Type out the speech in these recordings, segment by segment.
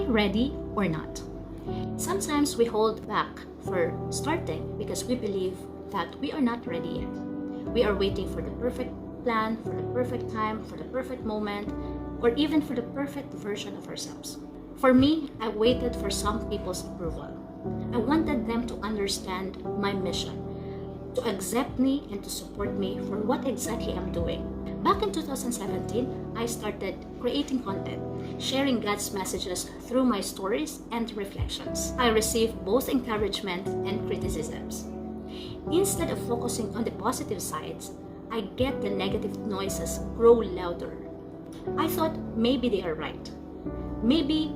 ready or not? Sometimes we hold back for starting because we believe that we are not ready yet. We are waiting for the perfect plan, for the perfect time, for the perfect moment, or even for the perfect version of ourselves. For me, I waited for some people's approval. I wanted them to understand my mission, to accept me and to support me for what exactly I'm doing. Back in 2017, I started creating content, sharing God's messages through my stories and reflections. I received both encouragement and criticisms. Instead of focusing on the positive sides, I get the negative noises grow louder. I thought maybe they are right. Maybe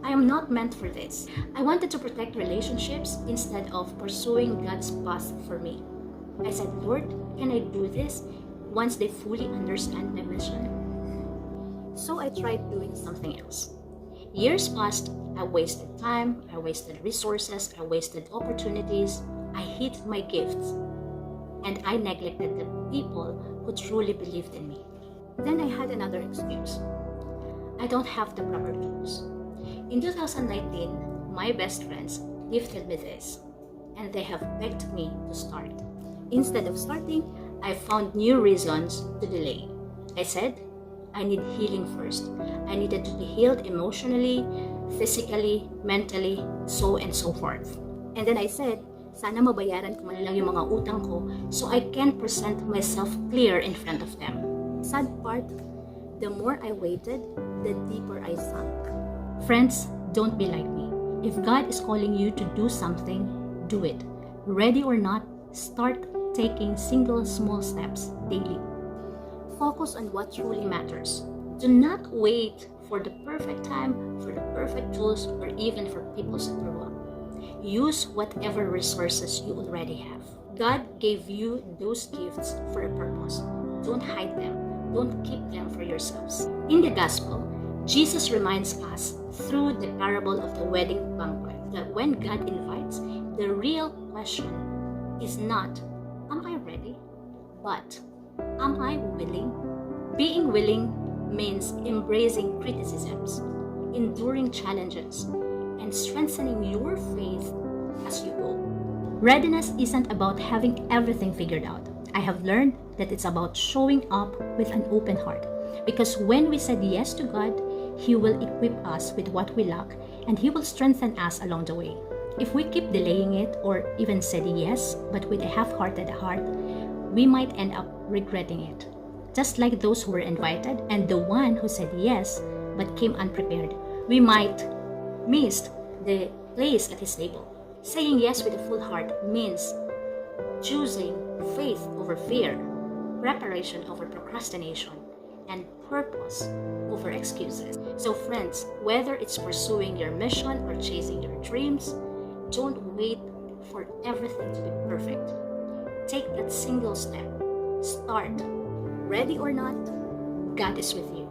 I am not meant for this. I wanted to protect relationships instead of pursuing God's path for me. I said, Lord, can I do this once they fully understand my mission? So I tried doing something else. Years passed, I wasted time, I wasted resources, I wasted opportunities, I hid my gifts, and I neglected the people who truly believed in me. Then I had another excuse. I don't have the proper tools. In 2019, my best friends gifted me this, and they have begged me to start. Instead of starting, I found new reasons to delay. I said, I need healing first. I needed to be healed emotionally, physically, mentally, so and so forth. And then I said, sana mabayaran ko man lang yung mga utang ko so I can present myself clear in front of them. Sad part, the more I waited, the deeper I sunk. Friends, don't be like me. If God is calling you to do something, do it. Ready or not, start taking single small steps daily. Focus on what truly matters. Do not wait for the perfect time, for the perfect tools, or even for people's approval. Use whatever resources you already have. God gave you those gifts for a purpose. Don't hide them. Don't keep them for yourselves. In the gospel, Jesus reminds us through the parable of the wedding banquet that when God invites, the real question is not, am I ready? But, am I willing? Being willing means embracing criticisms, enduring challenges, and strengthening your faith as you go. Readiness isn't about having everything figured out. I have learned that it's about showing up with an open heart. Because when we said yes to God, He will equip us with what we lack and He will strengthen us along the way. If we keep delaying it or even said yes, but with a half-hearted heart, we might end up regretting it. Just like those who were invited and the one who said yes but came unprepared, we might miss the place at His table. Saying yes with a full heart means choosing faith over fear, preparation over procrastination, and purpose over excuses. So friends, whether it's pursuing your mission or chasing your dreams, don't wait for everything to be perfect. Take that single step. Start. Ready or not, God is with you.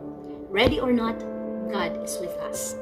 Ready or not, God is with us.